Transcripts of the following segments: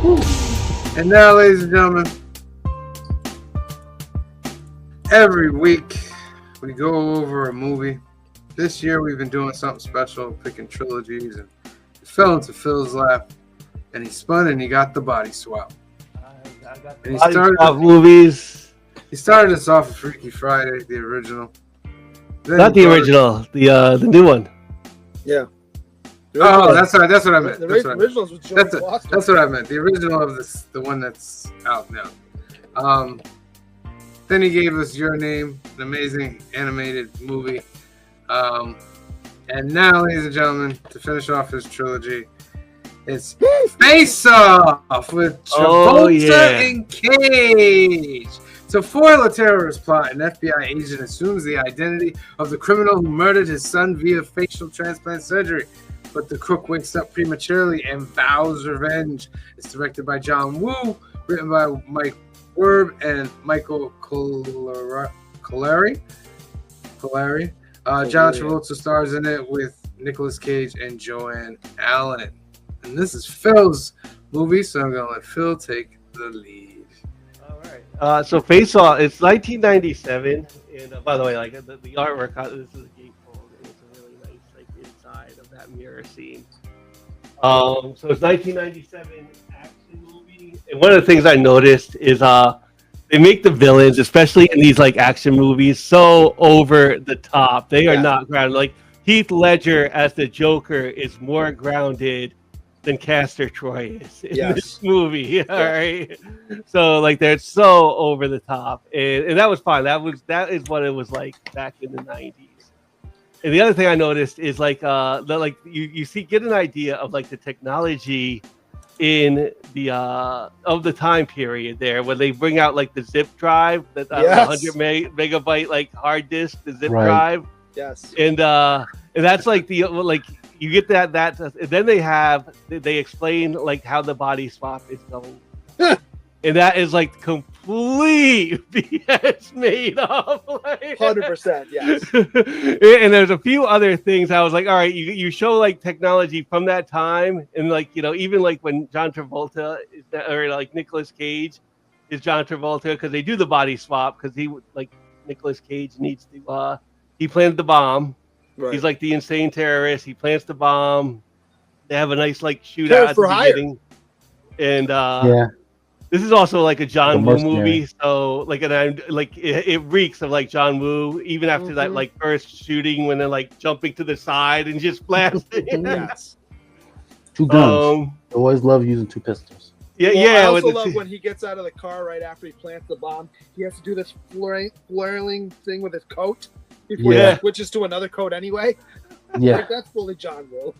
And now, ladies and gentlemen, every week we go over a movie. This year we've been doing something special, picking trilogies, and it fell into Phil's lap, and he spun and he got the body swap. I got And he body started swap movies. He started us off with Freaky Friday, the original. Then Not he the brought original, the new one. Yeah. Oh, that's what I meant. The That's what I meant. originals with George Foster. That's what I meant. The original of this, the one that's out now. Then he gave us Your Name, an amazing animated movie. And now, ladies and gentlemen, to finish off his trilogy, it's Face Off with Travolta and Cage. To foil a terrorist plot, an FBI agent assumes the identity of the criminal who murdered his son via facial transplant surgery. But the crook wakes up prematurely and vows revenge. It's directed by John Woo, written by Mike Werb and Michael Colari. John Travolta stars in it with Nicolas Cage and Joanne Allen. And this is Phil's movie, so I'm going to let Phil take the lead. All right. So Face Off, it's 1997, and by the way, like the artwork, this is a gatefold, and it's a really nice like inside of that mirror scene. So it's 1997 action movie, and one of the things I noticed is they make the villains, especially in these like action movies, so over the top. They are not grounded. Like Heath Ledger as the Joker is more grounded than Castor Troy is in this movie. All right. So like they're so over the top. And that was fine. That is what it was like back in the 90s. And the other thing I noticed is like you get an idea of like the technology in the of the time period there when they bring out like the zip drive, that 100 megabyte like hard disk, the zip drive. Yes. And that's like you get that then they explain like how the body swap is going. And that is like complete BS made up. 100%, yes. And there's a few other things I was like, all right, you show like technology from that time, and like even like when John Travolta or like Nicolas Cage is John Travolta, because they do the body swap because Nicolas Cage needs to he planted the bomb. Right. He's like the insane terrorist. He plants the bomb. They have a nice like shootout at the beginning. And this is also like a John Woo movie, so like it reeks of like John Woo, even after that like first shooting when they're like jumping to the side and just blasting. Yes. Two guns. I always love using two pistols. I also love when he gets out of the car right after he plants the bomb. He has to do this flailing thing with his coat before he switches to another coat anyway. Yeah, like, that's fully John Woo.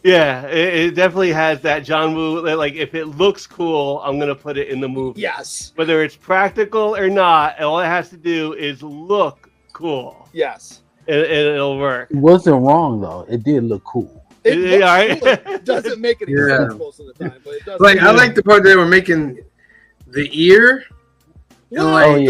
Yeah, it definitely has that John Woo. Like, if it looks cool, I'm gonna put it in the movie. Yes. Whether it's practical or not, all it has to do is look cool. Yes. And it'll work. It wasn't wrong though. It did look cool. It doesn't make any sense most of the time, but it does. Like I like the part they were making the ear. And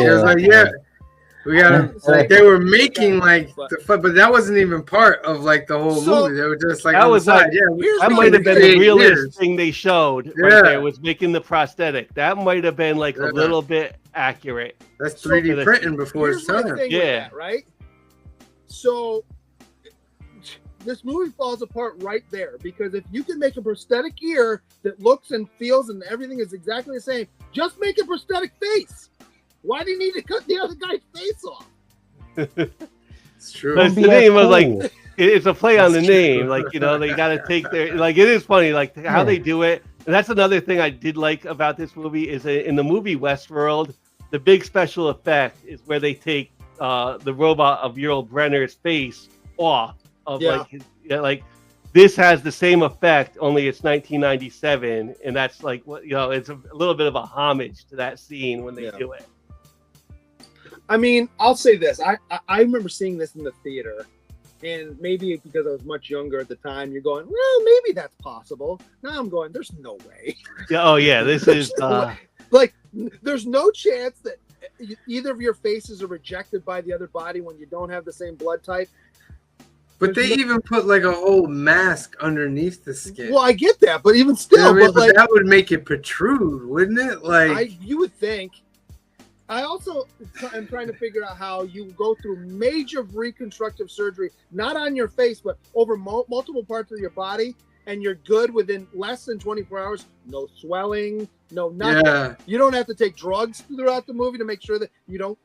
we got they were making like the fun, but that wasn't even part of like the whole movie. They were just like that was like that might have been the realest thing they showed right there was making the prosthetic. That might have been like a little bit accurate. That's 3D printing before its time. That, right? So this movie falls apart right there because if you can make a prosthetic ear that looks and feels and everything is exactly the same, just make a prosthetic face. Why do you need to cut the other guy's face off? It's true. But the name was like it's a play on the name. Like they got to take their like. It is funny like how they do it. And that's another thing I did like about this movie is in the movie Westworld, the big special effect is where they take the robot of Yul Brynner's face off of like this has the same effect, only it's 1997, and that's like it's a little bit of a homage to that scene when they do it. I mean, I'll say this. I remember seeing this in the theater, and maybe because I was much younger at the time, you're going, well, maybe that's possible. Now I'm going, there's no way. This is like, there's no chance that either of your faces are rejected by the other body when you don't have the same blood type. But they even put like a whole mask underneath the skin. Well, I get that, but even still, You know what I mean? but like that would make it protrude, wouldn't it? Like you would think. I also am trying to figure out how you go through major reconstructive surgery, not on your face, but over multiple parts of your body, and you're good within less than 24 hours. No swelling, no nothing. Yeah. You don't have to take drugs throughout the movie to make sure that you don't,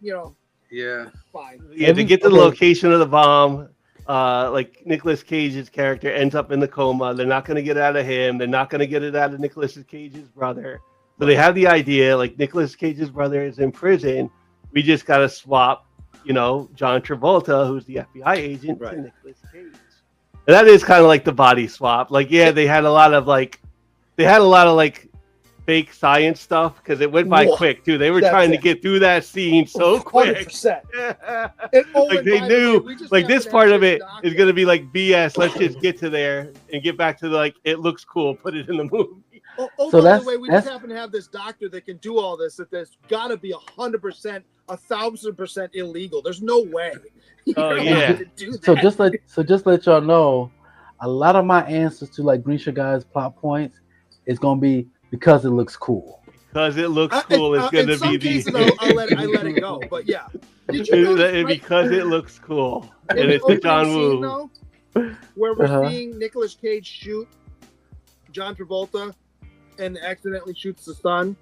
Yeah. fine. Yeah, to get to the location of the bomb, like Nicolas Cage's character ends up in the coma. They're not going to get it out of him. They're not going to get it out of Nicolas Cage's brother. So they have the idea, like Nicolas Cage's brother is in prison. We just got to swap, John Travolta, who's the FBI agent, to Nicolas Cage. And that is kind of like the body swap. Like, yeah, they had a lot of fake science stuff because it went by quick too. They were trying to get through that scene so quick. 100%. Like they knew, like this part of it is going to be like BS. Let's just get to there and get back to it looks cool. Put it in the movie. So by the way, we just happen to have this doctor that can do all this. That there's got to be 100%, 1,000% illegal. There's no way. Oh yeah. So just let y'all know, a lot of my answers to like Grisha Guy's plot points is gonna be because it looks cool. Because it looks cool, it's gonna be cases, I let it go. But yeah, because it looks cool, and it's the John Woo. Where we're seeing Nicolas Cage shoot John Travolta and accidentally shoots the son.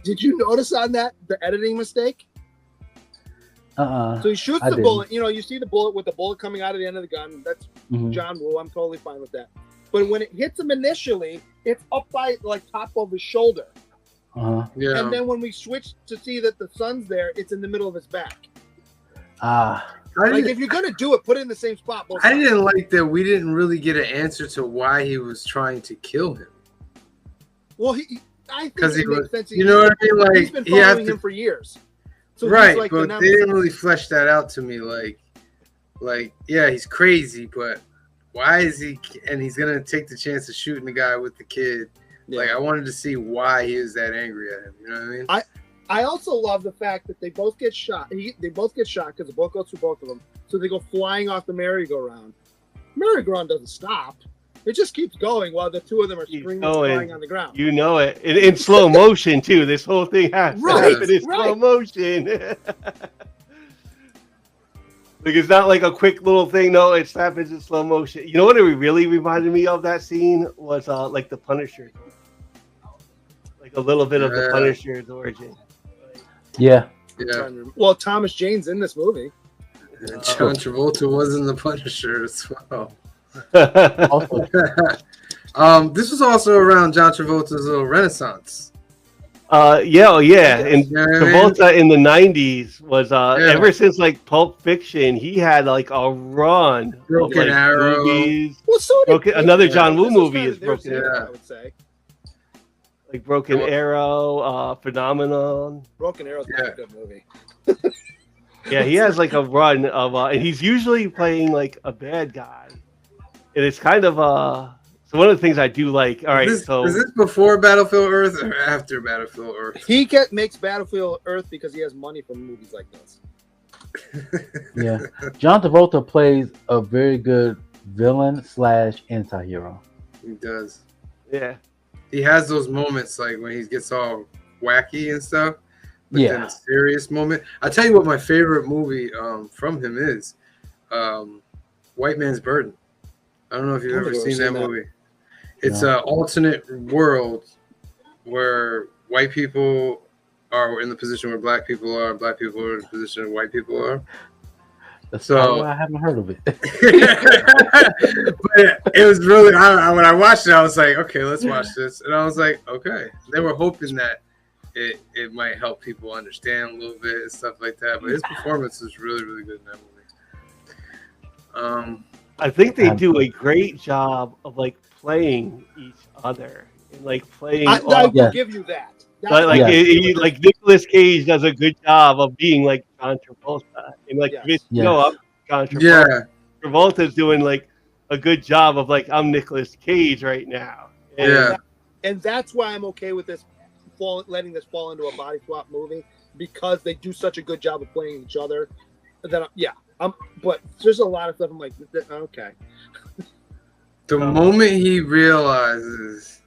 Did you notice on that the editing mistake? So he shoots the bullet. You see the bullet with the bullet coming out of the end of the gun. That's John Woo. I'm totally fine with that. But when it hits him initially, it's up by top of his shoulder. Yeah. And then when we switch to see that the son's there, it's in the middle of his back. If you're gonna do it, put it in the same spot. I didn't like that we didn't really get an answer to why he was trying to kill him. Well, I think it makes sense. You know what I mean? Like he's been following him for years. So right, but they didn't really flesh that out to me. Like, yeah, he's crazy, but why is he? And he's gonna take the chance of shooting the guy with the kid. Yeah. Like, I wanted to see why he was that angry at him. You know what I mean? I also love the fact that they both get shot. They both get shot because the bullet goes through both of them. So they go flying off the merry-go-round. Merry-go-round doesn't stop. It just keeps going while the two of them are screaming and flying on the ground. You know it. In slow motion, too. This whole thing has to happen in slow motion. It's not like a quick little thing. No, it happens in slow motion. You know what it really reminded me of that scene was like the Punisher. Like a little bit of the Punisher's origin. Yeah. Well, Thomas Jane's in this movie. And John Travolta was in the Punisher as well. This was also around John Travolta's little renaissance. And Travolta in the 90s was ever since like Pulp Fiction, he had like a run. Broken Arrow. Movies. Another John Woo movie is Broken Arrow. I would say. Like Broken Arrow, Phenomenon. Broken Arrow's a good movie. Yeah, he has like a run of, and he's usually playing like a bad guy. And it's kind of so one of the things I do like. All right, is this before Battlefield Earth or after Battlefield Earth? He makes Battlefield Earth because he has money from movies like this. Yeah, John Travolta plays a very good villain / anti-hero. He does. Yeah, he has those moments like when he gets all wacky and stuff. But then a serious moment. I'll tell you what my favorite movie from him is, White Man's Burden. I don't know if you've ever seen that movie. It's an alternate world where white people are in the position where black people are, and black people are in the position where white people are. That's why I haven't heard of it. But it was really, when I watched it, I was like, okay, let's watch this. And I was like, okay. They were hoping that it might help people understand a little bit and stuff like that. But his performance is really, really good in that movie. I think they do a great job of like playing each other and like playing. I will give you that. Like Nicolas Cage does a good job of being like John Travolta, and like I'm John Travolta. Yeah, Travolta's doing like a good job of like I'm Nicolas Cage right now. And that's why I'm okay with this letting this fall into a body swap movie because they do such a good job of playing each other. That But there's a lot of stuff I'm like, okay. The moment he realizes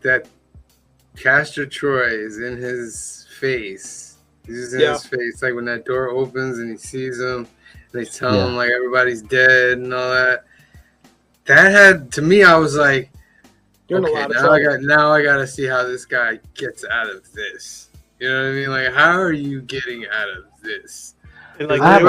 that Castor Troy is in his face, he's in his face, like when that door opens and he sees him, and they tell him like everybody's dead and all that. That had, to me, I was like, You're okay, in a lot of trouble. now I gotta see how this guy gets out of this. You know what I mean? Like, how are you getting out of this? Like, I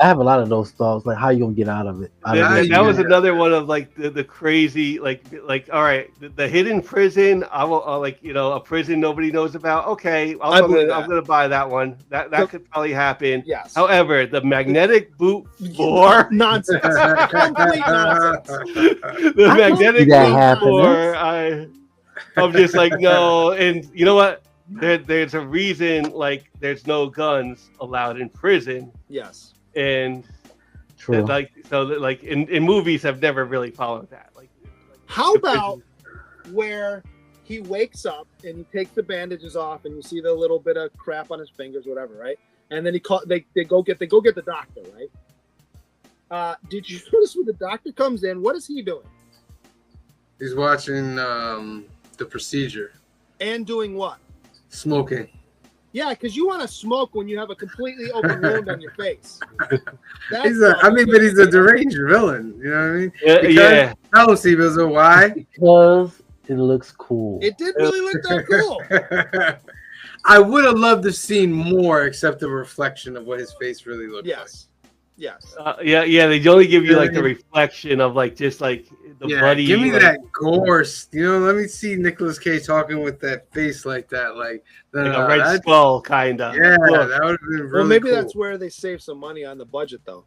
have a lot of those thoughts. Like, how you gonna get out of it? That was another one of like the crazy like all right, the hidden prison. I will like a prison nobody knows about. Okay, I'm gonna buy that one. That could probably happen. Yes. However, the magnetic boot floor nonsense. Complete nonsense. The magnetic boot floor. I'm just like no, and you know what? There's a reason like there's no guns allowed in prison. Yes. And like in movies have never really followed that. Like how about where he wakes up and he takes the bandages off and you see the little bit of crap on his fingers, whatever, right? And then they go get the doctor, right? Did you notice when the doctor comes in, what is he doing? He's watching the procedure. And doing what? Smoking. Yeah, because you want to smoke when you have a completely open wound on your face. But he's a deranged villain. You know what I mean? Yeah. Tell him, Seabizzle, why? Because it looks cool. It did really look that cool. I would have loved to have seen more, except the reflection of what his face really looked like. Yes. Yeah. They only give you like the reflection of like just like the bloody. Give me like, that gore. Let me see Nicolas Cage talking with that face like that, like a red skull kind of. Yeah, that would have been really well, maybe cool. that's where they save some money on the budget, though.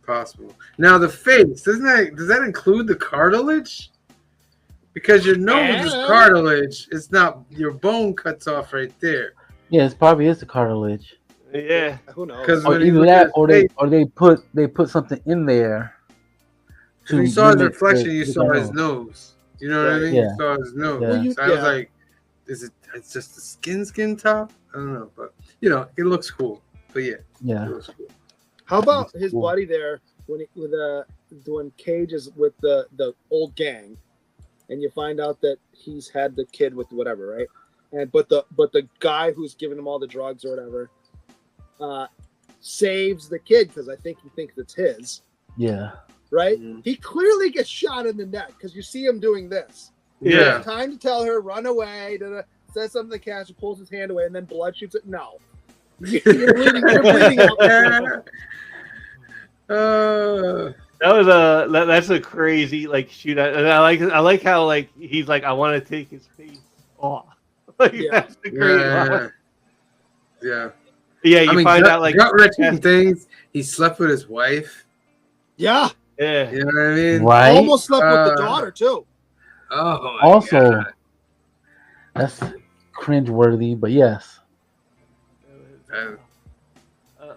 Possible. Now the face does that include the cartilage? Because your nose is cartilage. It's not your bone cuts off right there. Yeah, it probably is the cartilage. Yeah. Who knows? Or either that, or they put something in there. When you saw his reflection, you saw his nose. You know what I mean? Yeah. You saw his nose. Yeah. So I was like, it's just the skin top? I don't know, but it looks cool. But yeah. It looks cool. How about his buddy there when Cage is with the old gang, and you find out that he's had the kid with whatever, right? And but the guy who's giving him all the drugs or whatever saves the kid because I think he thinks it's his. Yeah. Right? Mm-hmm. He clearly gets shot in the neck because you see him doing this. Yeah. Time to tell her, run away. Says something to Cash, pulls his hand away, and then blood shoots it. No. You're bleeding out there. That's a crazy like shoot. And I like how like he's like I want to take his face off. Like, that's the great one. Yeah. Yeah, you find out like gut-wrenching things. He slept with his wife. Yeah. Yeah. You know what I mean? Right. Almost slept with the daughter too. Oh. Also, God. That's cringe-worthy, but yes.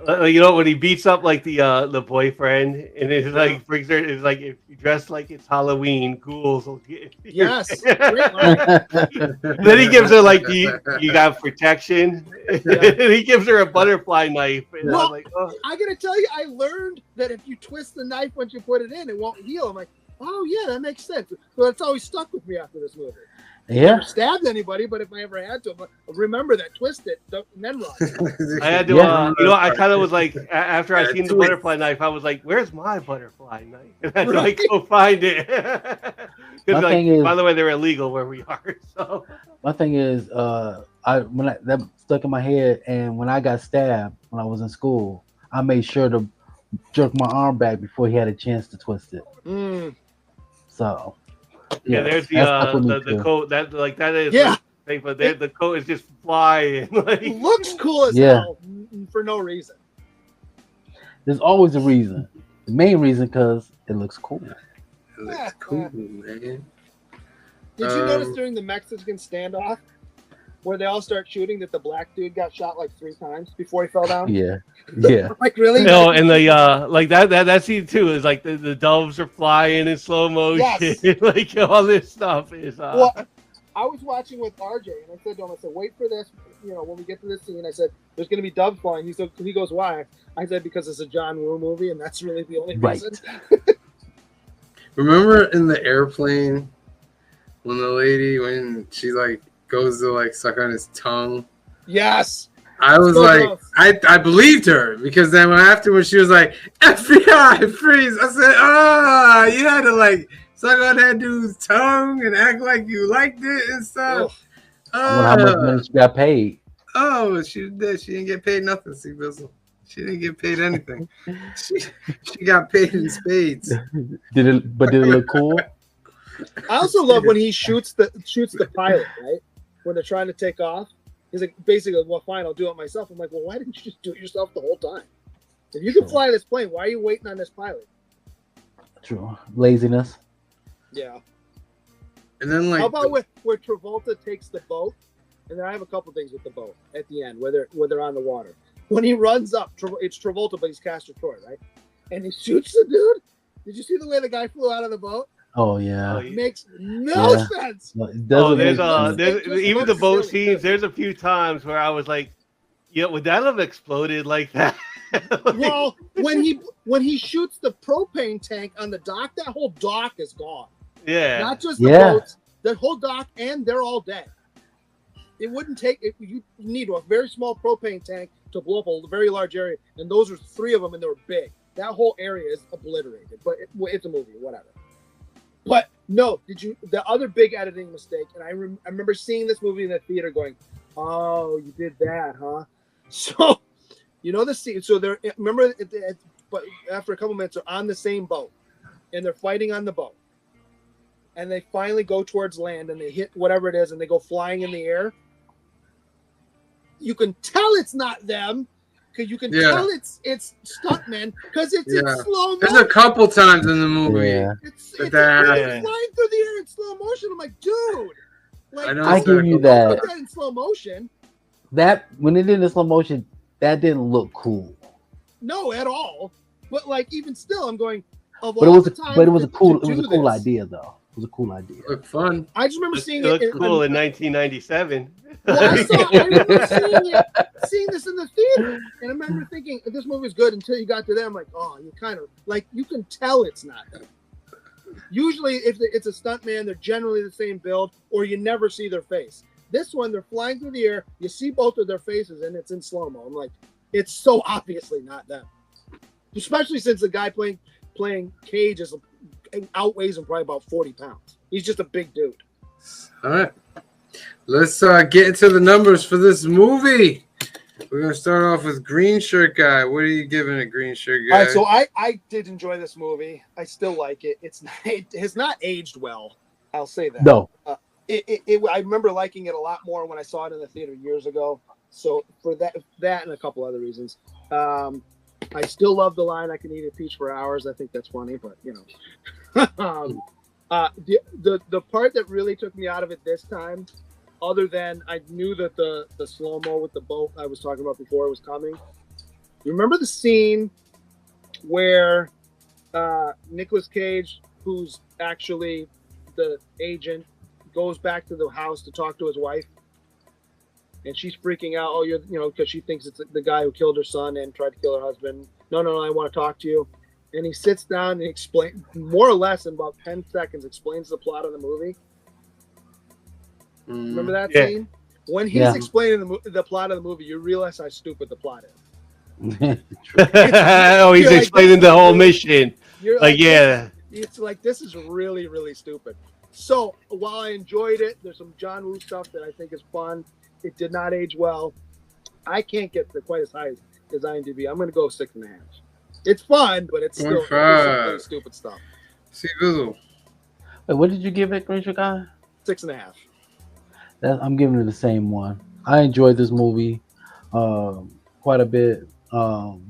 When he beats up like the boyfriend, and it's like brings her, it's like if you dress like it's Halloween, ghouls will get you. Yes. Then he gives her like you got protection. And he gives her a butterfly knife. And well, I'm like, oh. I gotta tell you, I learned that if you twist the knife once you put it in, it won't heal. I'm like, oh yeah, that makes sense. So that's always stuck with me after this movie. Yeah. I never stabbed anybody, but if I ever had to, remember that, twist it, and then run. I had to, I kind of was like, after I seen the butterfly knife, I was like, where's my butterfly knife? And I had to like go find it. Because by the way, they're illegal where we are. So my thing is, that stuck in my head, and when I got stabbed when I was in school, I made sure to jerk my arm back before he had a chance to twist it. So. Yeah, there's the coat that is but the coat is just flying. Like looks cool as hell for no reason. There's always a reason. The main reason because it looks cool. It looks cool, man. Did you notice during the Mexican standoff where they all start shooting that the black dude got shot like 3 times before he fell down? Yeah. Like really? No, and the like that scene too is like the doves are flying in slow motion. Yes. Like all this stuff is. Well, I was watching with RJ, and I said to him, I said, wait for this. You know, when we get to this scene, I said, there's going to be doves flying. He goes, why? I said, because it's a John Woo movie, and that's really the only reason. Remember in the airplane when the lady, when she like goes to like suck on his tongue? Yes. I was like, I believed her, because then when she was like, FBI freeze, I said, you had to like suck on that dude's tongue and act like you liked it and stuff. I wonder how much money she got paid. Oh, she did. She didn't get paid nothing, see, Bizzle. She didn't get paid anything. she got paid in spades. Did it look cool? I also love when he shoots the pilot, right? When they're trying to take off. He's like, basically, well, fine, I'll do it myself. I'm like, well, why didn't you just do it yourself the whole time? If you can fly this plane, why are you waiting on this pilot? True. Laziness. Yeah. And then, like, how about where Travolta takes the boat? And then I have a couple things with the boat at the end, where they're on the water. When he runs up, it's Travolta, but he's Castor Troy, right? And he shoots the dude. Did you see the way the guy flew out of the boat? Oh yeah, it makes no sense. There's even the boat scenes. There's a few times where I was like, "Yeah, would that have exploded like that?" Well, when he shoots the propane tank on the dock, that whole dock is gone. Yeah, not just the boats, the whole dock, and they're all dead. It wouldn't take it. You need a very small propane tank to blow up a very large area, and those were 3 of them, and they were big. That whole area is obliterated. But it's a movie, whatever. But no, the other big editing mistake, and I remember seeing this movie in the theater going, oh, you did that, huh? So, you know the scene, so but after a couple minutes, they're on the same boat, and they're fighting on the boat. And they finally go towards land, and they hit whatever it is, and they go flying in the air. You can tell it's not them, because you can tell it's stuntmen, because it's in slow motion. There's a couple times in the movie. Yeah. It's flying through the air in slow motion. I'm like, dude. Like, I give you that. Put that in slow motion. That when it did in slow motion, that didn't look cool. No, at all. But like, even still, I'm going. But it was a cool idea, though. It was a cool idea. Looked fun. I just remember seeing it. It looked cool in 1997. Well, I remember seeing this in the theater, and I remember thinking this movie's good until you got to there. I'm like, oh, you kind of like you can tell it's not them. Usually, if it's a stuntman, they're generally the same build, or you never see their face. This one, they're flying through the air. You see both of their faces, and it's in slow mo. I'm like, it's so obviously not them. Especially since the guy playing Cage outweighs him probably about 40 pounds. He's just a big dude. All right. Let's get into the numbers for this movie. We're going to start off with Green Shirt Guy. What are you giving it, Green Shirt Guy? All right, so I did enjoy this movie. I still like it. It has not aged well. I'll say that. No. I remember liking it a lot more when I saw it in the theater years ago. So for that and a couple other reasons. I still love the line, I can eat a peach for hours. I think that's funny, but you know. The part that really took me out of it this time, other than I knew that the slow-mo with the boat I was talking about before was coming. You remember the scene where Nicolas Cage, who's actually the agent, goes back to the house to talk to his wife? And she's freaking out. Oh, because she thinks it's the guy who killed her son and tried to kill her husband. No, I want to talk to you. And he sits down and explains, more or less in about 10 seconds, explains the plot of the movie. Remember that scene? When he's explaining the plot of the movie, you realize how stupid the plot is. He's explaining the whole mission. It's like, this is really, really stupid. So while I enjoyed it, there's some John Woo stuff that I think is fun. It did not age well. I can't get to quite as high as IMDb. I'm going to go 6.5. It's fun, but it's still really stupid stuff. See, Bizzle. Wait, what did you give it, Green Shirt Guy? 6.5. I'm giving it the same one. I enjoyed this movie quite a bit. John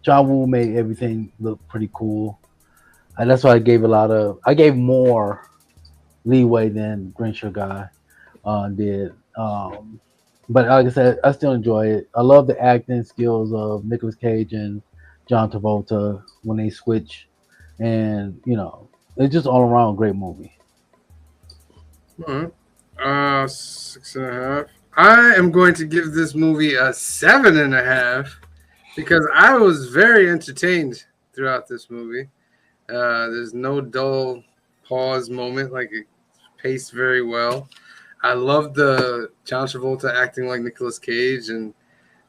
Woo made everything look pretty cool. And that's why I gave more leeway than Green Shirt Guy did. But like I said, I still enjoy it. I love the acting skills of Nicolas Cage and John Travolta when they switch. And, it's just all around a great movie. All right. 6.5. I am going to give this movie a 7.5 because I was very entertained throughout this movie. There's no dull pause moment. Like it paced very well. I love the John Travolta acting like Nicolas Cage and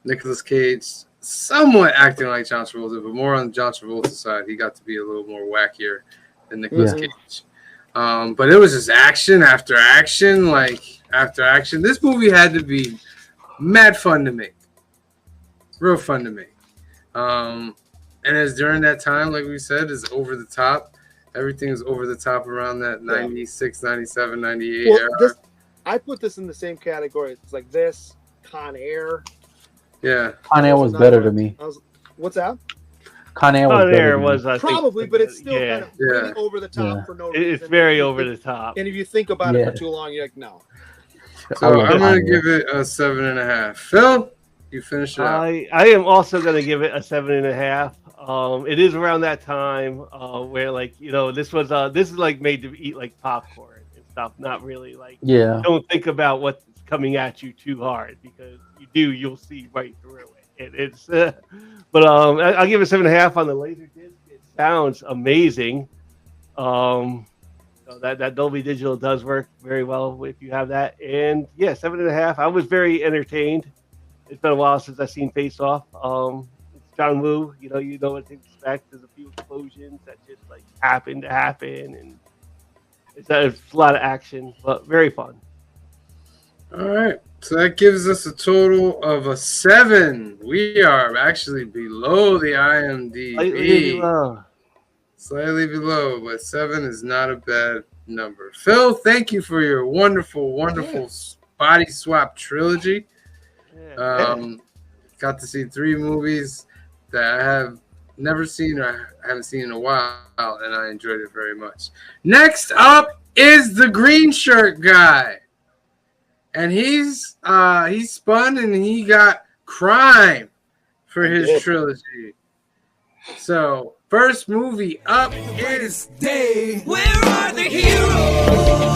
Nicolas Cage somewhat acting like John Travolta, but more on John Travolta's side. He got to be a little more wackier than Nicolas Cage. But it was just action after action, like after action. This movie had to be mad fun to make. Real fun to make. And as during that time, like we said, is over the top. Everything is over the top around that 96, 97, 98 era. I put this in the same category. It's like this, Con Air. Yeah. Con Air was better to me. What's that? Con Air was probably, but it's still kind of really over the top for no reason. It's very over the top. And if you think about it for too long, you're like, no. So I'm going to give it a 7.5. Phil, you finish it up. I am also going to give it a 7.5. It is around that time where, like, you know, this is like made to eat like popcorn and stuff. Not really like, don't think about what's coming at you too hard, because you'll see right through it. It's but I'll give it 7.5 on the laser disc. It sounds amazing. So that Dolby Digital does work very well if you have that. And 7.5. I was very entertained. It's been a while since I've seen Face Off. It's John Woo. You know what to expect. There's a few explosions that just like happen to happen, and it's a lot of action, but very fun. All right. So that gives us a total of a 7. We are actually below the IMDb. Slightly below, but 7 is not a bad number. Phil, thank you for your wonderful body swap trilogy. Got to see 3 movies that I have never seen or I haven't seen in a while, and I enjoyed it very much. Next up is the green shirt guy. And he's spun and he got Crime for his trilogy. So first movie up is Day. Where are the heroes?